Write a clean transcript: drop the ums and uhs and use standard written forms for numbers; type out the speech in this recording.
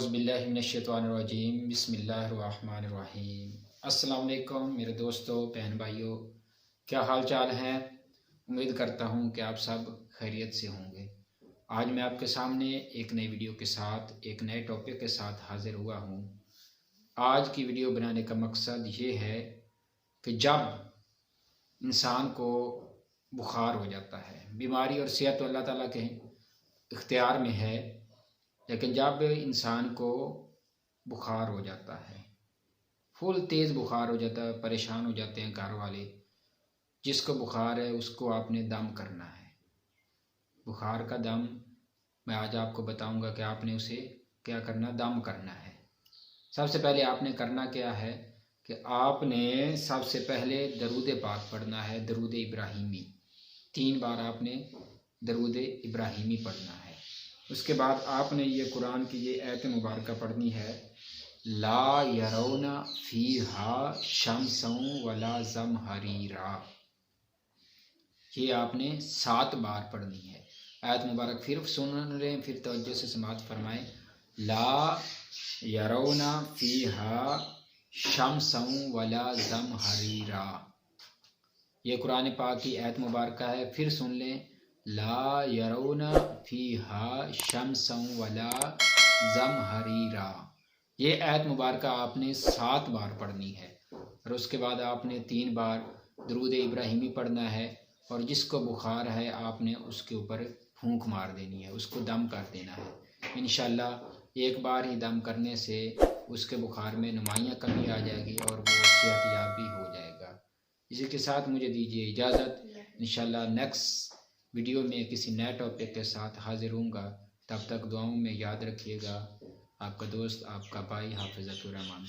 औज़ुबिल्लाहिमिनश्शैतानिर्रजीम बिस्मिल्लाहिर्रहमानिर्रहीम। अस्सलाम वालेकुम मेरे दोस्तों, बहन भाइयों, क्या हाल चाल हैं। उम्मीद करता हूँ कि आप सब खैरियत से होंगे। आज मैं आपके सामने एक नई वीडियो के साथ, एक नए टॉपिक के साथ हाजिर हुआ हूँ। आज की वीडियो बनाने का मकसद ये है कि जब इंसान को बुखार हो जाता है, बीमारी और सेहत तो अल्लाह ताला के इख्तियार में है, लेकिन जब इंसान को बुखार हो जाता है, फुल तेज़ बुखार हो जाता है, परेशान हो जाते हैं घर वाले। जिसको बुखार है उसको आपने दम करना है। बुखार का दम मैं आज आपको बताऊंगा कि आपने उसे क्या करना, दम करना है। सबसे पहले आपने करना क्या है कि आपने सबसे पहले दरूद पाक पढ़ना है, दरूद इब्राहिमी। 3 बार आपने दरूद इब्राहिमी पढ़ना है। उसके बाद आपने ये कुरान की ये आयत मुबारक पढ़नी है, ला यरौना फीहा शम्सन वला ज़महरीरा। ये आपने 7 बार पढ़नी है। आयत मुबारक फिर सुन रहे हैं, फिर तवज्जो से समाअत फरमाएं। ला यरौना फीहा शम्सन वला ज़महरीरा। ये कुरान पाक की आयत मुबारक है, फिर सुन लें। ला यरौना फीहा शम्सन वला ज़महरीरा। ये आयत मुबारक आपने 7 बार पढ़नी है। और उसके बाद आपने 3 बार दरूद इब्राहिमी पढ़ना है। और जिसको बुखार है आपने उसके ऊपर फूंक मार देनी है, उसको दम कर देना है। इंशाअल्लाह एक बार ही दम करने से उसके बुखार में नुमाइयाँ कमी आ जाएगी और वो सेहतयाब भी हो जाएगा। इसी के साथ मुझे दीजिए इजाज़त। इंशाअल्लाह नेक्स्ट वीडियो में किसी नए टॉपिक के साथ हाजिर होऊंगा। तब तक दुआओं में याद रखिएगा। आपका दोस्त, आपका भाई हाफिज़ुर रहमान।